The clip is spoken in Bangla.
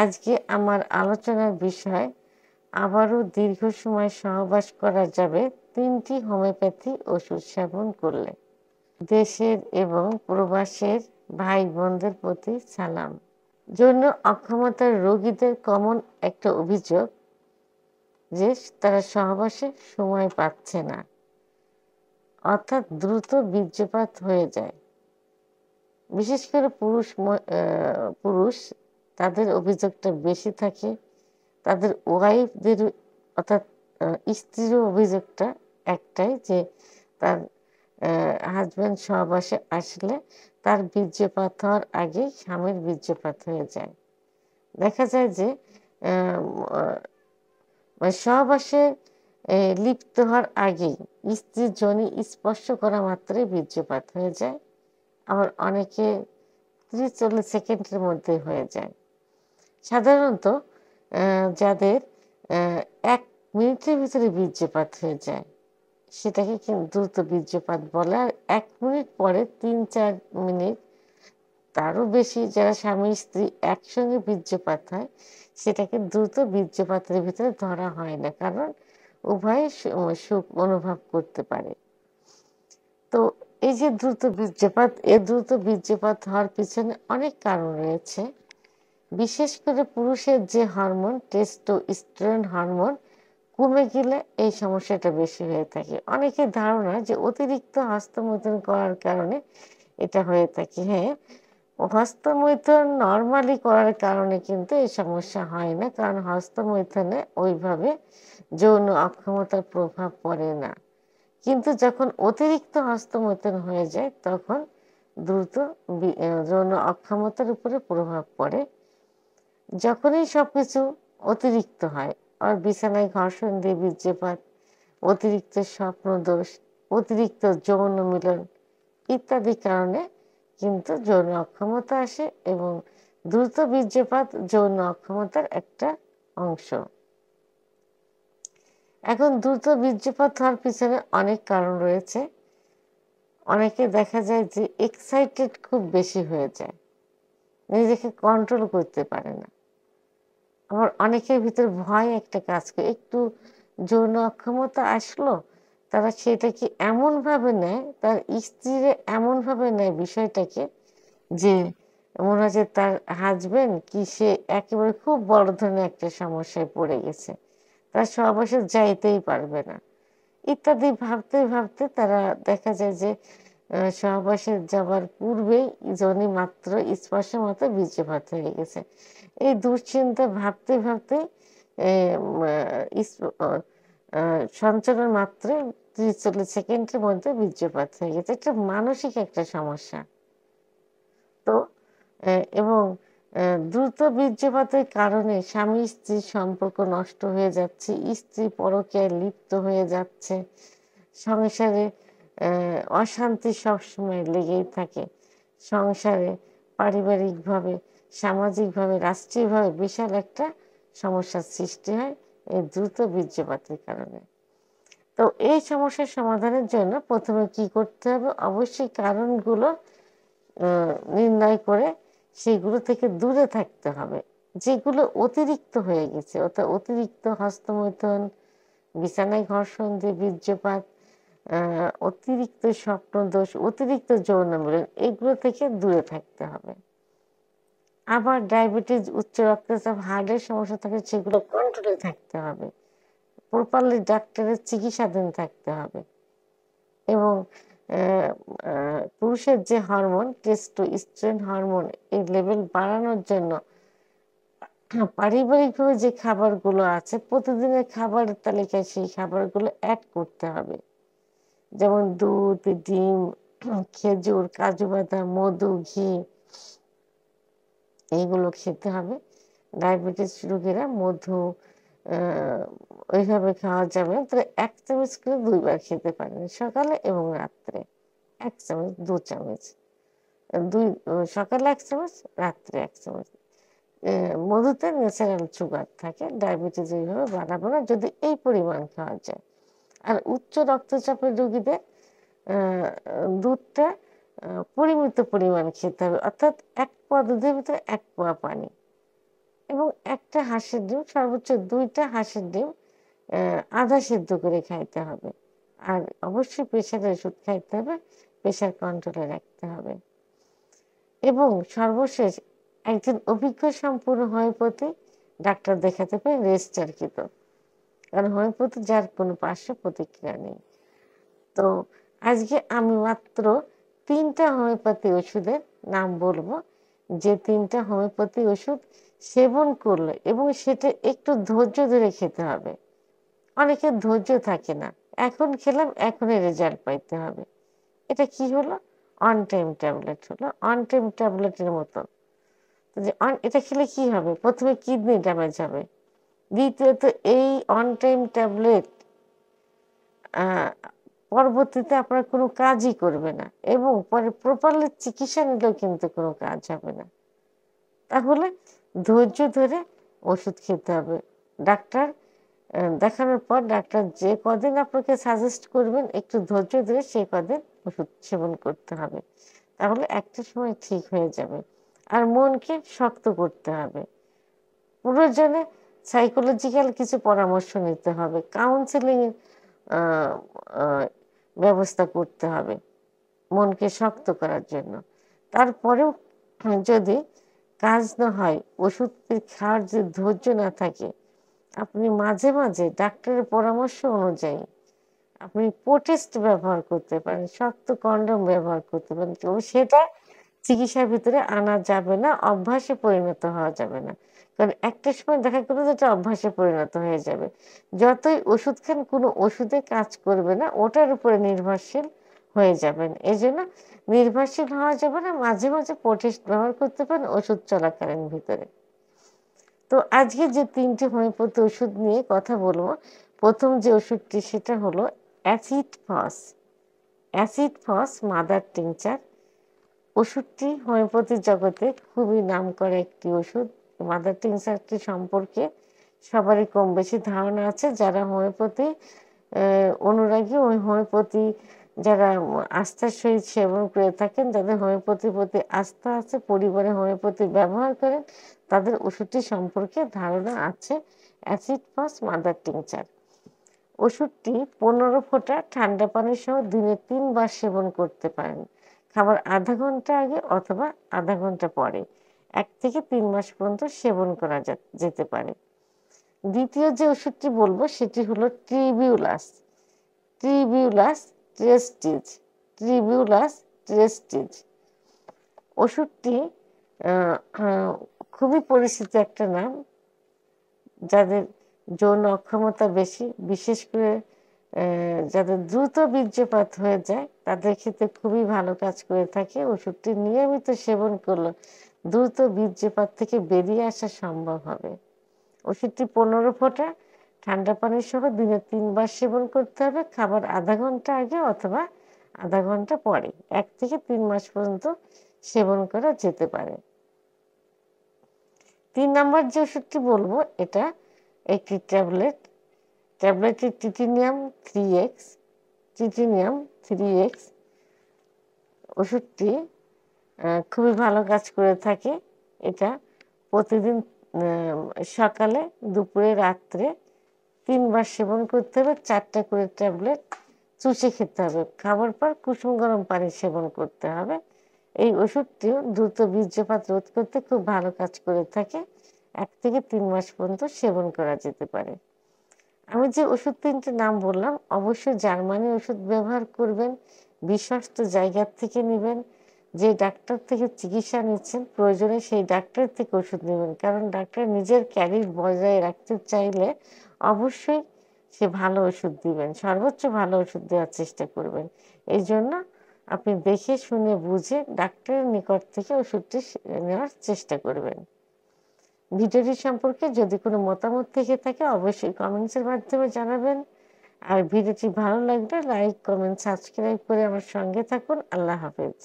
আজকে আমার আলোচনার বিষয় আবারও দীর্ঘ সময় সহবাস করা যাবে ৩টি হোমিওপ্যাথি ওষুধ সেবন করলে। দেশের এবং প্রবাসের ভাই বোনদের প্রতি সালাম। যৌন অক্ষমতার রোগীদের কমন একটা অভিযোগ যে তারা সহবাসে সময় পাচ্ছে না, অর্থাৎ দ্রুত বীর্যপাত হয়ে যায়। বিশেষ করে পুরুষ তাদের অভিযোগটা বেশি থাকে। তাদের ওয়াইফদের অর্থাৎ স্ত্রীর অভিযোগটা একটাই যে তার হাজব্যান্ড সহবাসে আসলে তার বীর্যপাত হওয়ার আগেই স্বামীর বীর্যপাত হয়ে যায়। দেখা যায় যে সহবাসে লিপ্ত হওয়ার আগেই স্ত্রীর যোনি স্পর্শ করা মাত্রই বীর্যপাত হয়ে যায়। আবার অনেকে 30-40 সেকেন্ডের মধ্যে হয়ে যায়। সাধারণত যাদের 1 মিনিটের ভিতরে বীর্যপাত হয়ে যায় সেটাকে কিন্তু দ্রুত বীর্যপাত বলে। আর 1 মিনিট পরে 3-4 মিনিট তারও বেশি যারা স্বামী স্ত্রী একসঙ্গে বীর্যপাত হয় সেটাকে দ্রুত বীর্যপাতের ভিতরে ধরা হয় না, কারণ উভয়ে সুখ অনুভব করতে পারে। তো এই যে দ্রুত বীর্যপাত হওয়ার পিছনে অনেক কারণ রয়েছে। বিশেষ করে পুরুষের যে হরমোন টেস্টোস্টেরন হরমোন কমে গেলে এই সমস্যাটা বেশি হয়ে থাকে। অনেকের ধারণা যে অতিরিক্ত হস্তমৈথুন করার কারণে এটা হয়ে থাকে। হ্যাঁ, হস্তমৈথুন নর্মালি করার কারণে কিন্তু এই সমস্যা হয় না, কারণ হস্তমৈথুনে ওইভাবে যৌন অক্ষমতার প্রভাব পড়ে না। কিন্তু যখন অতিরিক্ত হস্তমৈথুন হয়ে যায় তখন দ্রুত যৌন অক্ষমতার উপরে প্রভাব পড়ে। যখনই সবকিছু অতিরিক্ত হয়, আর বিছানায় ঘর্ষণ দিয়ে বীর্যপাত, অতিরিক্ত স্বপ্নদোষ, অতিরিক্ত যৌন মিলন ইত্যাদি কারণে কিন্তু যৌন অক্ষমতা আসে এবং দ্রুত বীর্যপাত যৌন অক্ষমতার একটা অংশ। এখন দ্রুত বীর্যপাত হওয়ার পিছনে অনেক কারণ রয়েছে। অনেকে দেখা যায় যে এক্সাইটেড খুব বেশি হয়ে যায়, নিজেকে কন্ট্রোল করতে পারে না। আবার অনেকের ভিতর ভয় একটা কাজ করে, একটু যৌন অক্ষমতা আসলো তারা সেটাকে এমনভাবে নেয়, তার স্ত্রীরা এমনভাবে নেয় বিষয়টাকে যে মনে হয় যে তার হাজবেন্ড কি সে একেবারে খুব বড় ধরনের একটা সমস্যায় পড়ে গেছে, তার সহবাসে যাইতেই পারবে না ইত্যাদি ভাবতে ভাবতে তারা দেখা যায় যে সহবাসে যাবার পূর্বেই যোনি মাত্র স্পর্শ মাত্র বীর্যপাত হয়ে গেছে। এই দুশ্চিন্তা ভাবতে ভাবতে সঞ্চালন মাত্র 30-40 সেকেন্ডের মধ্যে বীর্যপাত হয়ে গেছে। এটা মানসিক একটা সমস্যা। তো এবং দ্রুত বীর্যপাতের কারণে স্বামী স্ত্রীর সম্পর্ক নষ্ট হয়ে যাচ্ছে, স্ত্রী পরকীয়ায় লিপ্ত হয়ে যাচ্ছে, সংসারে অশান্তি সবসময় লেগেই থাকে। সংসারে পারিবারিকভাবে, সামাজিকভাবে, রাষ্ট্রীয়ভাবে বিশাল একটা সমস্যার সৃষ্টি হয় এই দ্রুত বীর্যপাতের কারণে। তো এই সমস্যার সমাধানের জন্য প্রথমে কি করতে হবে, অবশ্যই কারণগুলো নির্ণয় করে সেগুলো থেকে দূরে থাকতে হবে। যেগুলো অতিরিক্ত হয়ে গেছে, অর্থাৎ অতিরিক্ত হস্তমৈথুন, বিছানায় ঘর্ষণ দিয়ে বীর্যপাত, অতিরিক্ত স্বপ্নদোষ, অতিরিক্ত যৌন মিলন, এগুলো থেকে দূরে থাকতে হবে। আবার ডায়াবেটিস, উচ্চ রক্তচাপ, হার্টের সমস্যা থাকে সেগুলো কন্ট্রোলে থাকতে হবে। প্রপারলি ডাক্তারের চিকিৎসাধীন থাকতে হবে। এবং পুরুষের যে হরমোন টেস্টোস্টেরন হরমোন, এই লেভেল বাড়ানোর জন্য পারিবারিকভাবে যে খাবারগুলো আছে প্রতিদিনের খাবারের তালিকায় সেই খাবারগুলো অ্যাড করতে হবে। যেমন দুধ, ডিম, খেজুর, কাজু বাদাম, মধু, ঘি, এইগুলো খেতে হবে। ডায়াবেটিস রোগীরা মধু ওইভাবে খাওয়া যাবে না, তবে 1 চামচ করে 2 বার খেতে পারেন, সকালে এবং রাত্রে 1 চামচ, 2 চামচ, সকালে 1 চামচ, রাত্রে 1 চামচ। মধুতে ন্যাচারাল সুগার থাকে, ডায়াবেটিস ওইভাবে বাড়াবো না যদি এই পরিমাণ খাওয়া যায়। আর উচ্চ রক্তচাপের রোগীদের দুধটা পরিমিত পরিমাণ খেতে হবে, অর্থাৎ 1 পোয়া দুধের ভিতরে 1 পোয়া পানি, এবং একটা হাঁসের ডিম, সর্বোচ্চ ২টা হাঁসের ডিম আধা সেদ্ধ করে খাইতে হবে। আর অবশ্যই প্রেশারের ওষুধ খাইতে হবে, প্রেশার কন্ট্রোলে রাখতে হবে। এবং সর্বশেষ একজন অভিজ্ঞ সম্পূর্ণ হোমিওপ্যাথি ডাক্তার দেখাতে পারে রেজিস্টারকৃত, কারণ হোমিওপ্যাথি যার কোনো পার্শ্ব প্রতিক্রিয়া নেই। তো আজকে আমি মাত্র ৩টা হোমিওপ্যাথি ওষুধের নাম বলবো, যে ৩টা হোমিওপ্যাথি ওষুধ সেবন করলে, এবং সেটা একটু ধৈর্য ধরে খেতে হবে। অনেকের ধৈর্য থাকে না, এখন খেলাম এখনই রেজাল্ট পাইতে হবে। এটা কি হলো? অন টাইম ট্যাবলেট হলো, অন টাইম ট্যাবলেটের মতন। যে এটা খেলে কি হবে? প্রথমে কিডনি ড্যামেজ হবে, দ্বিতীয়ত এই অন টাইম ট্যাবলেট পরবর্তীতে আপনার কোনো কাজই করবে না, এবং পরে প্রপারলি চিকিৎসা নিলেও কিন্তু কোনো কাজ হবে না। তাহলে ধৈর্য ধরে ওষুধ খেতে হবে। ডাক্তার দেখানোর পর ডাক্তার যে কদিন আপনাকে সাজেস্ট করবেন, একটু ধৈর্য ধরে সেই কদিন ওষুধ সেবন করতে হবে। তাহলে একটা সময় ঠিক হয়ে যাবে। আর মনকে শক্ত করতে হবে। প্রয়োজনে সাইকোলজিক্যাল কিছু পরামর্শ নিতে হবে, কাউন্সেলিং ব্যবস্থা করতে হবে মনকে শক্ত করার জন্য। তারপরেও যদি কাজ না হয়, ওষুধ খাওয়ার যে ধৈর্য না থাকে, আপনি মাঝে মাঝে ডাক্তারের পরামর্শ অনুযায়ী আপনি প্রোটেস্ট ব্যবহার করতে পারেন, শক্ত কন্ডম ব্যবহার করতে পারেন। তবে সেটা চিকিৎসার ভিতরে আনা যাবে না, অভ্যাসে পরিণত হওয়া যাবে না। কারণ একটা সময় দেখা গেল যে এটা অভ্যাসে পরিণত হয়ে যাবে। যতই ওষুধ খান, কোনো ওষুধে কাজ করবে না, ওটার উপরে নির্ভরশীল হয়ে যাবেন। এই জন্য নির্ভরশীল হওয়া যাবে না, মাঝে মাঝে প্রোটেস্ট ব্যবহার করতে পারেন ওষুধ চলাকালীন ভিতরে। তো আজকে যে 3টে হোমিওপ্যাথি ওষুধ নিয়ে কথা বলবো, প্রথম যে ওষুধটি সেটা হলো অ্যাসিড ফস মাদার টিংচার। ওষুধটি হোমিওপ্যাথি জগতে খুবই নামকরা একটি ওষুধ। মাদার টিংচারটি সম্পর্কে সবারই কম বেশি ধারণা আছে। যারা হোমিওপ্যাথি অনুরাগী, ওই হোমিওপ্যাথি যারা আস্থার সহিত সেবন করে থাকেন, যাদের হোমিওপ্যাথির প্রতি আস্থা আছে, পরিবারে হোমিওপ্যাথি ব্যবহার করেন, তাদের ওষুধটি সম্পর্কে ধারণা আছে। অ্যাসিড ফস মাদার টিংচার ওষুধটি 15 ফোঁটা ঠান্ডা পানি সহ দিনে 3 বার সেবন করতে পারেন, খাবার আধা ঘন্টা আগে অথবা আধা ঘন্টা পরে। 1 থেকে 3 মাস পর্যন্ত সেবন করা যেতে পারে। দ্বিতীয় যে ওষুধটি বলবো সেটি হলো ট্রিবিউলাস ওষুধটি খুবই পরিচিত একটা নাম। যাদের যৌন অক্ষমতা বেশি, বিশেষ করে যাদের দ্রুত বীর্যপাত হয়ে যায়, তাদের ক্ষেত্রে খুবই ভালো কাজ করে থাকে। ওষুধটি নিয়মিত সেবন করলে দ্রুত বীর্যপাত থেকে বেরিয়ে আসা সম্ভব হবে। ওষুধটি 15 ফোঁটা ঠান্ডা পানি সহ দিনে 3 বার সেবন করতে হবে, খাবার আধা ঘন্টা আগে অথবা আধা ঘন্টা পরে। 1 থেকে 3 মাস পর্যন্ত সেবন করা যেতে পারে। 3 নম্বর যে ওষুধটি বলবো, এটা একটি ট্যাবলেটটি টিটিনিয়াম 3x। ওষুধটি খুবই ভালো কাজ করে থাকে। এটা প্রতিদিন সকালে, দুপুরে, রাত্রে 3 বার সেবন করতে হবে। 4টা করে ট্যাবলেট চুষে খেতে হবে। খাবার পর কুসুম গরম পানি সেবন করতে হবে। এই ওষুধটিও দ্রুত বীর্যপাত রোধ করতে খুব ভালো কাজ করে থাকে। 1 থেকে 3 মাস পর্যন্ত সেবন করা যেতে পারে। আমি যে ওষুধ 3টে নাম বললাম, অবশ্যই জার্মানি ওষুধ ব্যবহার করবেন, বিশ্বস্ত জায়গার থেকে নেবেন। যে ডাক্তার থেকে চিকিৎসা নিচ্ছেন, প্রয়োজনে সেই ডাক্তার থেকে ওষুধ নেবেন। কারণ ডাক্তার নিজের ক্যারিয়ার বজায় রাখতে চাইলে অবশ্যই সে ভালো ওষুধ দিবেন, সর্বোচ্চ ভালো ওষুধ দেওয়ার চেষ্টা করবেন। এই জন্য আপনি দেখে শুনে বুঝে ডাক্তারের নিকট থেকে ওষুধটি নেওয়ার চেষ্টা করবেন। ভিডিওটি সম্পর্কে যদি কোনো মতামত থেকে থাকে, অবশ্যই কমেন্টসের মাধ্যমে জানাবেন। আর ভিডিওটি ভালো লাগলে লাইক, কমেন্ট, সাবস্ক্রাইব করে আমার সঙ্গে থাকুন। আল্লাহ হাফেজ।